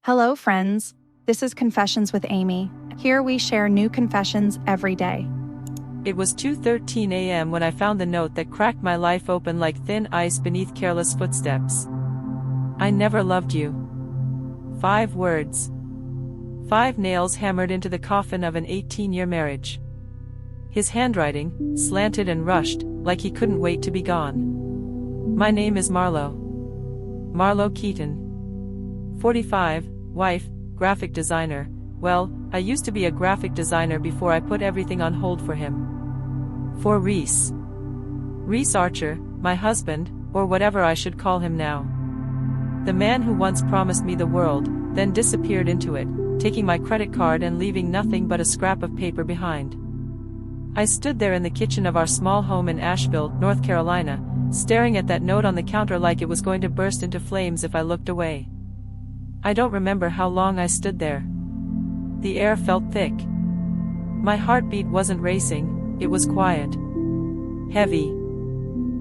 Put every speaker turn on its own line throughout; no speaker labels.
Hello, friends. This is Confessions with Amy. Here we share new confessions every day.
It was 2:13 a.m. when I found the note that cracked my life open like thin ice beneath careless footsteps. I never loved you. 5 words. 5 nails hammered into the coffin of an 18-year marriage. His handwriting, slanted and rushed, like he couldn't wait to be gone. My name is Marlo. Marlo Keaton. 45, wife, graphic designer. Well, I used to be a graphic designer before I put everything on hold for him. For Reese. Reese Archer, my husband, or whatever I should call him now. The man who once promised me the world, then disappeared into it, taking my credit card and leaving nothing but a scrap of paper behind. I stood there in the kitchen of our small home in Asheville, North Carolina, staring at that note on the counter like it was going to burst into flames if I looked away. I don't remember how long I stood there. The air felt thick. My heartbeat wasn't racing, it was quiet. Heavy.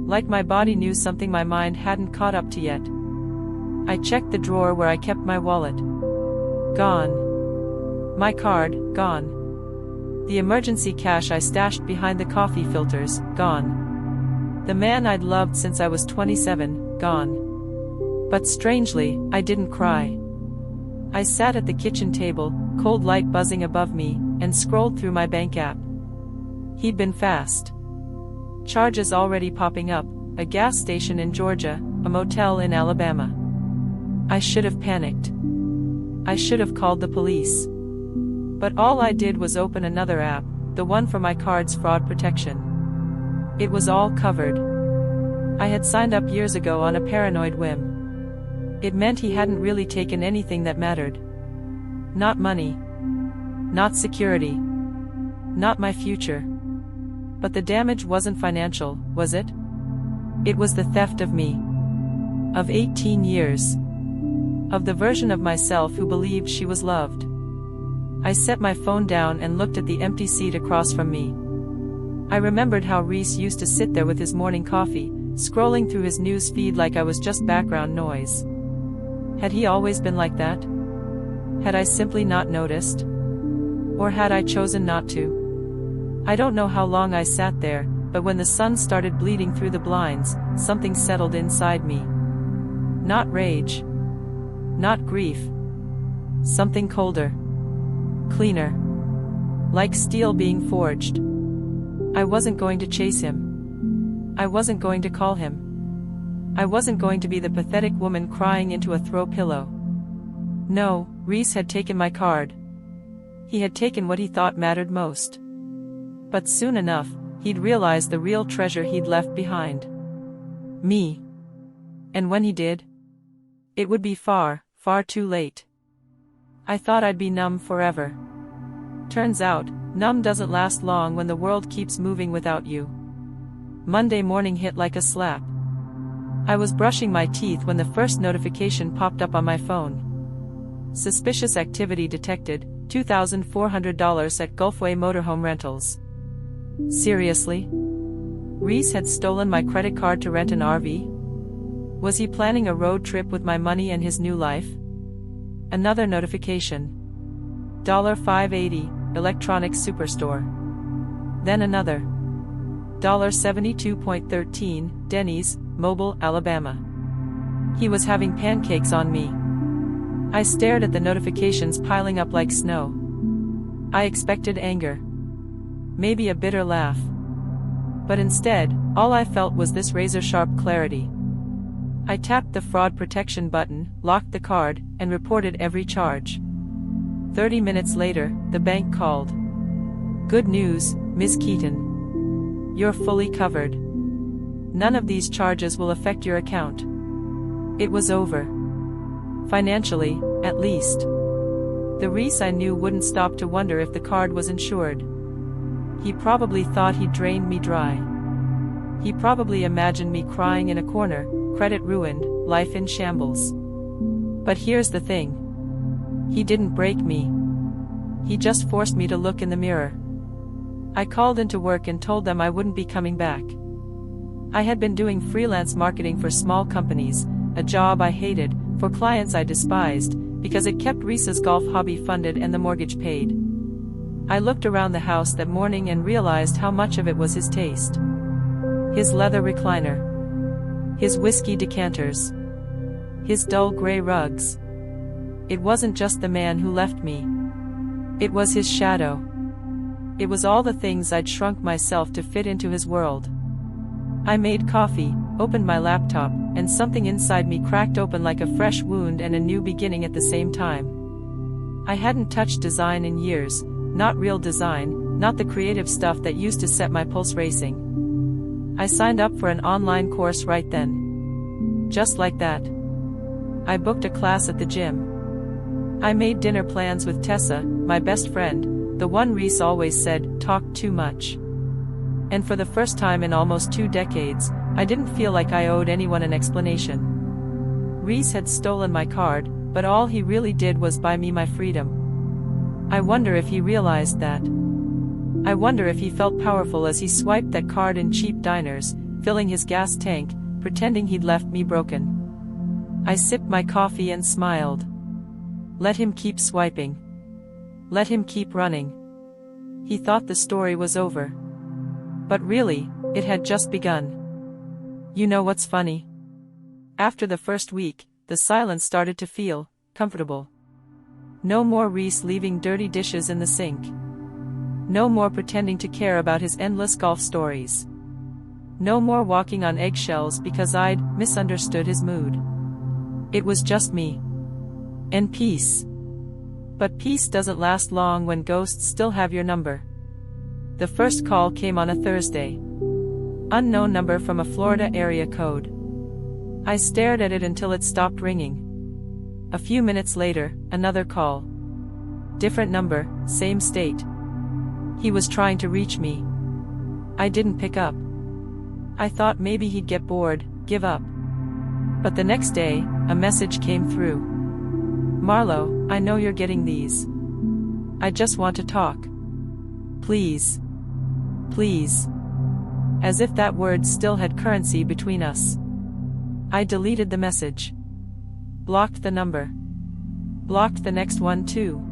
Like my body knew something my mind hadn't caught up to yet. I checked the drawer where I kept my wallet. Gone. My card, gone. The emergency cash I stashed behind the coffee filters, gone. The man I'd loved since I was 27, gone. But strangely, I didn't cry. I sat at the kitchen table, cold light buzzing above me, and scrolled through my bank app. He'd been fast. Charges already popping up, a gas station in Georgia, a motel in Alabama. I should have panicked. I should have called the police. But all I did was open another app, the one for my card's fraud protection. It was all covered. I had signed up years ago on a paranoid whim. It meant he hadn't really taken anything that mattered. Not money. Not security. Not my future. But the damage wasn't financial, was it? It was the theft of me. Of 18 years. Of the version of myself who believed she was loved. I set my phone down and looked at the empty seat across from me. I remembered how Reese used to sit there with his morning coffee, scrolling through his news feed like I was just background noise. Had he always been like that? Had I simply not noticed? Or had I chosen not to? I don't know how long I sat there, but when the sun started bleeding through the blinds, something settled inside me. Not rage. Not grief. Something colder. Cleaner. Like steel being forged. I wasn't going to chase him. I wasn't going to call him. I wasn't going to be the pathetic woman crying into a throw pillow. No, Reese had taken my card. He had taken what he thought mattered most. But soon enough, he'd realize the real treasure he'd left behind. Me. And when he did, it would be far, far too late. I thought I'd be numb forever. Turns out, numb doesn't last long when the world keeps moving without you. Monday morning hit like a slap. I was brushing my teeth when the first notification popped up on my phone. Suspicious activity detected, $2,400 at Gulfway Motorhome Rentals. Seriously? Reese had stolen my credit card to rent an RV? Was he planning a road trip with my money and his new life? Another notification. $5.80, Electronics Superstore. Then another. $72.13, Denny's, Mobile, Alabama. He was having pancakes on me. I stared at the notifications piling up like snow. I expected anger. Maybe a bitter laugh. But instead, all I felt was this razor-sharp clarity. I tapped the fraud protection button, locked the card, and reported every charge. 30 minutes later, the bank called. Good news, Ms. Keaton. You're fully covered. None of these charges will affect your account. It was over. Financially, at least. The Reese I knew wouldn't stop to wonder if the card was insured. He probably thought he'd drained me dry. He probably imagined me crying in a corner, credit ruined, life in shambles. But here's the thing. He didn't break me. He just forced me to look in the mirror. I called into work and told them I wouldn't be coming back. I had been doing freelance marketing for small companies, a job I hated, for clients I despised, Because it kept Reese's golf hobby funded and the mortgage paid. I looked around the house that morning and realized how much of it was his taste. His leather recliner. His whiskey decanters. His dull gray rugs. It wasn't just the man who left me. It was his shadow. It was all the things I'd shrunk myself to fit into his world. I made coffee, opened my laptop, and something inside me cracked open like a fresh wound and a new beginning at the same time. I hadn't touched design in years, not real design, not the creative stuff that used to set my pulse racing. I signed up for an online course right then. Just like that. I booked a class at the gym. I made dinner plans with Tessa, my best friend, the one Reese always said talked too much. And for the first time in almost 2 decades, I didn't feel like I owed anyone an explanation. Reese had stolen my card, but all he really did was buy me my freedom. I wonder if he realized that. I wonder if he felt powerful as he swiped that card in cheap diners, filling his gas tank, pretending he'd left me broken. I sipped my coffee and smiled. Let him keep swiping. Let him keep running. He thought the story was over. But really, it had just begun. You know what's funny? After the first week, the silence started to feel comfortable. No more Reese leaving dirty dishes in the sink. No more pretending to care about his endless golf stories. No more walking on eggshells because I'd misunderstood his mood. It was just me. And peace. But peace doesn't last long when ghosts still have your number. The first call came on a Thursday. Unknown number from a Florida area code. I stared at it until it stopped ringing. A few minutes later, another call. Different number, same state. He was trying to reach me. I didn't pick up. I thought maybe he'd get bored, give up. But the next day, a message came through. Marlo, I know you're getting these. I just want to talk. Please. Please. As if that word still had currency between us. I deleted the message. Blocked the number. Blocked the next one too.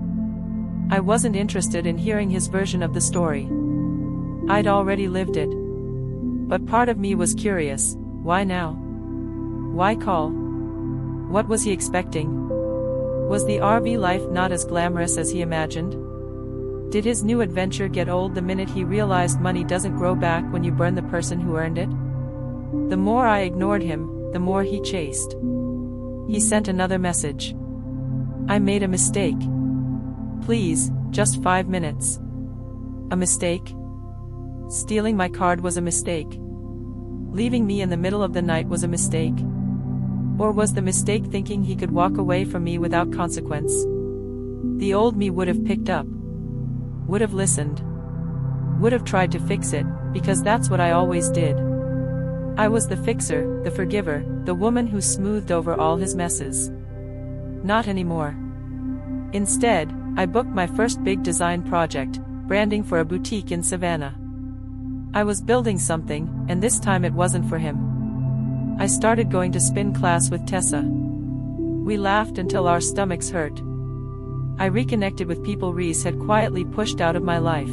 I wasn't interested in hearing his version of the story. I'd already lived it. But part of me was curious, why now? Why call? What was he expecting? Was the RV life not as glamorous as he imagined? Did his new adventure get old the minute he realized money doesn't grow back when you burn the person who earned it? The more I ignored him, the more he chased. He sent another message. I made a mistake. Please, just 5 minutes. A mistake? Stealing my card was a mistake. Leaving me in the middle of the night was a mistake. Or was the mistake thinking he could walk away from me without consequence? The old me would have picked up. Would have listened. Would have tried to fix it, because that's what I always did. I was the fixer, the forgiver, the woman who smoothed over all his messes. Not anymore. Instead, I booked my first big design project, branding for a boutique in Savannah. I was building something, and this time it wasn't for him. I started going to spin class with Tessa. We laughed until our stomachs hurt. I reconnected with people Reese had quietly pushed out of my life.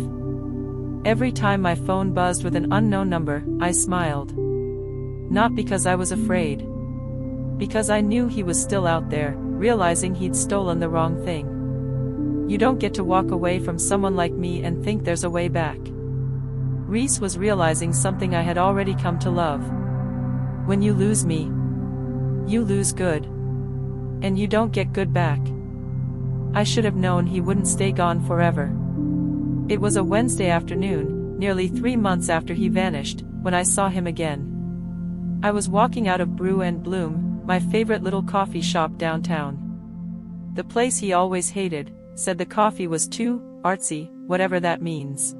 Every time my phone buzzed with an unknown number, I smiled. Not because I was afraid. Because I knew he was still out there, realizing he'd stolen the wrong thing. You don't get to walk away from someone like me and think there's a way back. Reese was realizing something I had already come to love. When you lose me, you lose good. And you don't get good back. I should have known he wouldn't stay gone forever. It was a Wednesday afternoon, nearly 3 months after he vanished, when I saw him again. I was walking out of Brew and Bloom, my favorite little coffee shop downtown. The place he always hated, said the coffee was too artsy, whatever that means.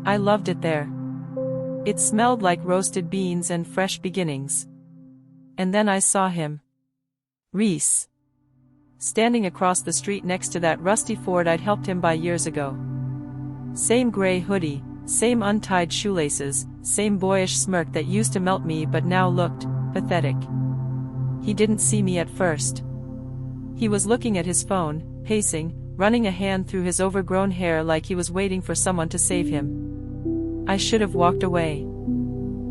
I loved it there. It smelled like roasted beans and fresh beginnings. And then I saw him. Reese. Standing across the street next to that rusty Ford I'd helped him buy years ago. Same gray hoodie, same untied shoelaces, same boyish smirk that used to melt me but now looked pathetic. He didn't see me at first. He was looking at his phone, pacing, running a hand through his overgrown hair like he was waiting for someone to save him. I should have walked away.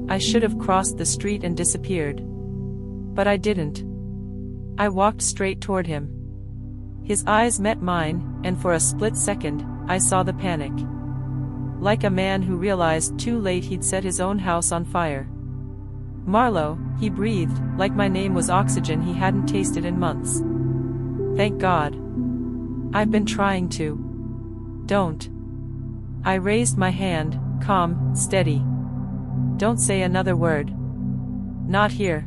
I should have crossed the street and disappeared. But I didn't. I walked straight toward him. His eyes met mine, and for a split second, I saw the panic. Like a man who realized too late he'd set his own house on fire. "Marlowe," he breathed, like my name was oxygen he hadn't tasted in months. "Thank God. I've been trying to." "Don't." I raised my hand, calm, steady. "Don't say another word. Not here."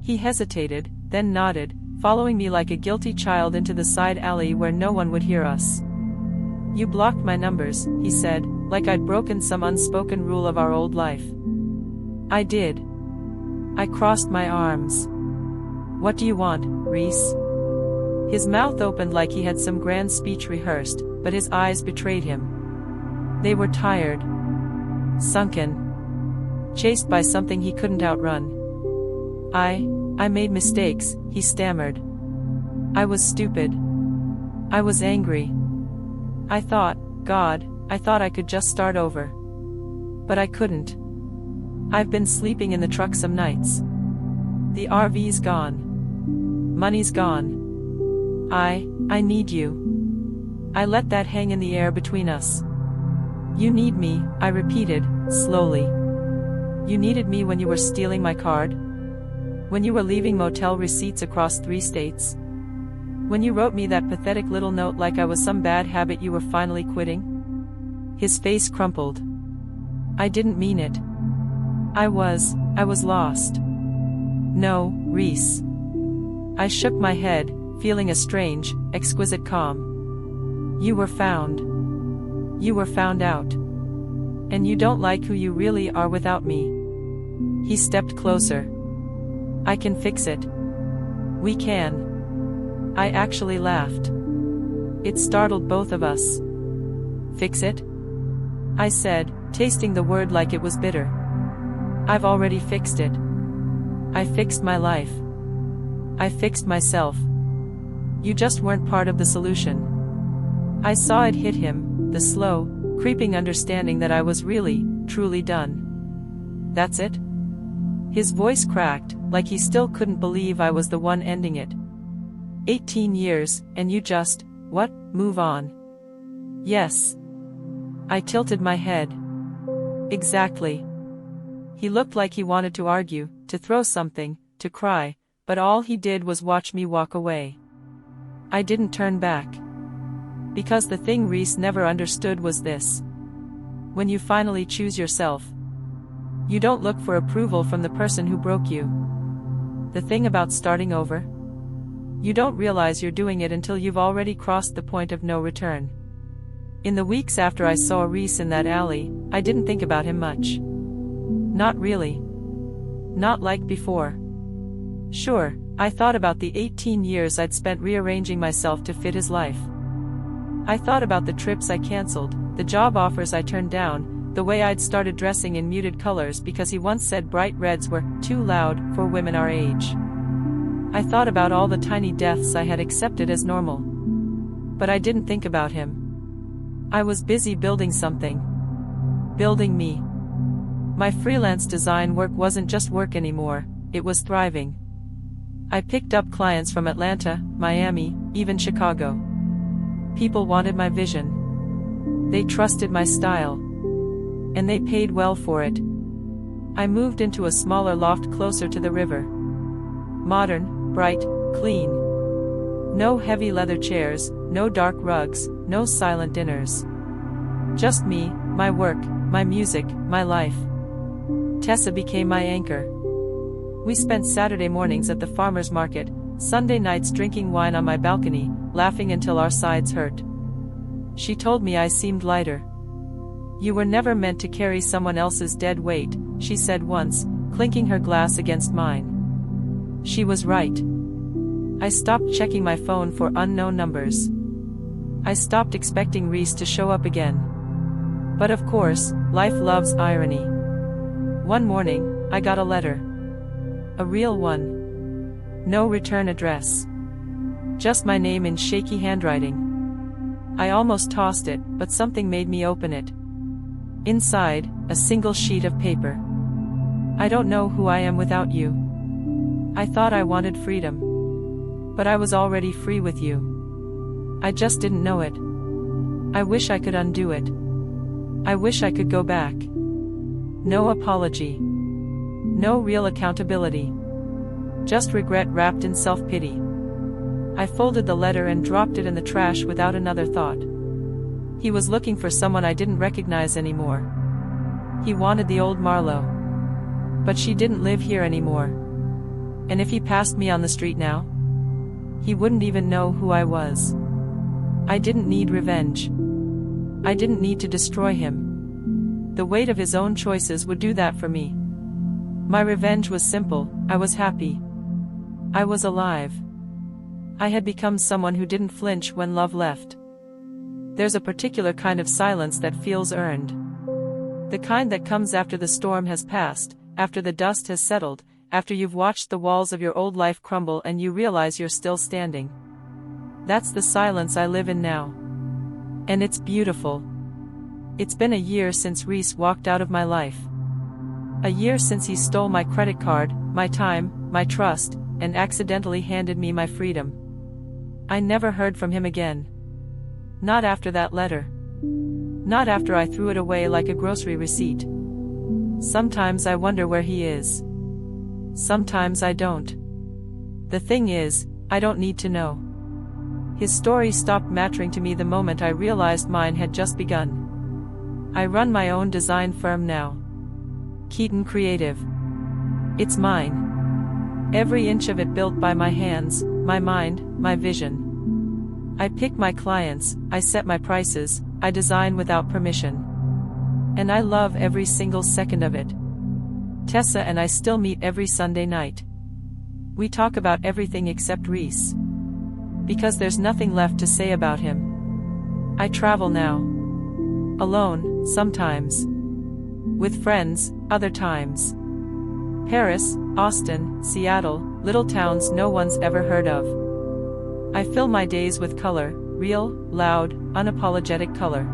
He hesitated, then nodded, following me like a guilty child into the side alley where no one would hear us. "You blocked my numbers," he said, like I'd broken some unspoken rule of our old life. I did. I crossed my arms. "What do you want, Reese?" His mouth opened like he had some grand speech rehearsed, but his eyes betrayed him. They were tired. Sunken. Chased by something he couldn't outrun. I made mistakes," he stammered. "I was stupid. I was angry. I thought I could just start over. But I couldn't. I've been sleeping in the truck some nights. The RV's gone. Money's gone. I need you." I let that hang in the air between us. "You need me," I repeated, slowly. "You needed me when you were stealing my card? When you were leaving motel receipts across 3 states? When you wrote me that pathetic little note like I was some bad habit you were finally quitting?" His face crumpled. "I didn't mean it. I was lost." "No, Reese." I shook my head, feeling a strange, exquisite calm. "You were found. You were found out. And you don't like who you really are without me." He stepped closer. "I can fix it. We can." I actually laughed. It startled both of us. "Fix it?" I said, tasting the word like it was bitter. "I've already fixed it. I fixed my life. I fixed myself. You just weren't part of the solution." I saw it hit him, the slow, creeping understanding that I was really, truly done. "That's it?" His voice cracked, like he still couldn't believe I was the one ending it. 18 years, and you just, what, move on? "Yes." I tilted my head. "Exactly." He looked like he wanted to argue, to throw something, to cry, but all he did was watch me walk away. I didn't turn back. Because the thing Reese never understood was this. When you finally choose yourself, you don't look for approval from the person who broke you. The thing about starting over? You don't realize you're doing it until you've already crossed the point of no return. In the weeks after I saw Reese in that alley, I didn't think about him much. Not really. Not like before. Sure, I thought about the 18 years I'd spent rearranging myself to fit his life. I thought about the trips I canceled, the job offers I turned down, the way I'd started dressing in muted colors because he once said bright reds were too loud for women our age. I thought about all the tiny deaths I had accepted as normal. But I didn't think about him. I was busy building something. Building me. My freelance design work wasn't just work anymore, it was thriving. I picked up clients from Atlanta, Miami, even Chicago. People wanted my vision. They trusted my style. And they paid well for it. I moved into a smaller loft closer to the river. Modern, bright, clean. No heavy leather chairs, no dark rugs, no silent dinners. Just me, my work, my music, my life. Tessa became my anchor. We spent Saturday mornings at the farmer's market, Sunday nights drinking wine on my balcony, laughing until our sides hurt. She told me I seemed lighter. "You were never meant to carry someone else's dead weight," she said once, clinking her glass against mine. She was right. I stopped checking my phone for unknown numbers. I stopped expecting Reese to show up again. But of course, life loves irony. One morning, I got a letter. A real one. No return address. Just my name in shaky handwriting. I almost tossed it, but something made me open it. Inside, a single sheet of paper. I don't know who I am without you. I thought I wanted freedom. But I was already free with you. I just didn't know it. I wish I could undo it. I wish I could go back. No apology. No real accountability. Just regret wrapped in self-pity. I folded the letter and dropped it in the trash without another thought. He was looking for someone I didn't recognize anymore. He wanted the old Marlowe. But she didn't live here anymore. And if he passed me on the street now, he wouldn't even know who I was. I didn't need revenge. I didn't need to destroy him. The weight of his own choices would do that for me. My revenge was simple. I was happy. I was alive. I had become someone who didn't flinch when love left. There's a particular kind of silence that feels earned. The kind that comes after the storm has passed, after the dust has settled, after you've watched the walls of your old life crumble and you realize you're still standing. That's the silence I live in now. And it's beautiful. It's been a year since Reese walked out of my life. A year since he stole my credit card, my time, my trust, and accidentally handed me my freedom. I never heard from him again. Not after that letter. Not after I threw it away like a grocery receipt. Sometimes I wonder where he is. Sometimes I don't. The thing is, I don't need to know. His story stopped mattering to me the moment I realized mine had just begun. I run my own design firm now. Keaton Creative. It's mine. Every inch of it built by my hands, my mind, my vision. I pick my clients, I set my prices, I design without permission. And I love every single second of it. Tessa and I still meet every Sunday night. We talk about everything except Reese. Because there's nothing left to say about him. I travel now. Alone, sometimes. With friends, other times. Paris, Austin, Seattle, little towns no one's ever heard of. I fill my days with color, real, loud, unapologetic color.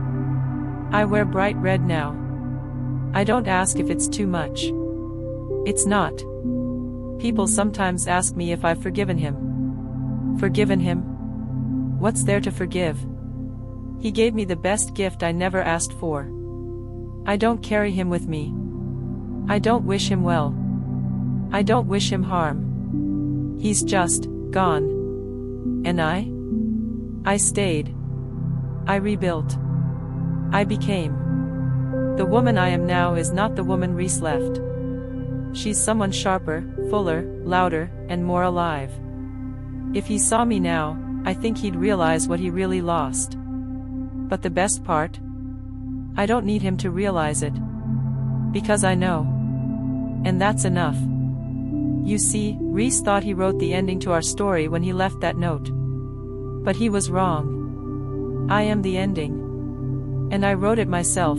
I wear bright red now. I don't ask if it's too much. It's not. People sometimes ask me if I've forgiven him. Forgiven him? What's there to forgive? He gave me the best gift I never asked for. I don't carry him with me. I don't wish him well. I don't wish him harm. He's just gone. And I stayed. I rebuilt. I became. The woman I am now is not the woman Reese left. She's someone sharper, fuller, louder, and more alive. If he saw me now, I think he'd realize what he really lost. But the best part? I don't need him to realize it. Because I know. And that's enough. You see, Reese thought he wrote the ending to our story when he left that note. But he was wrong. I am the ending. And I wrote it myself,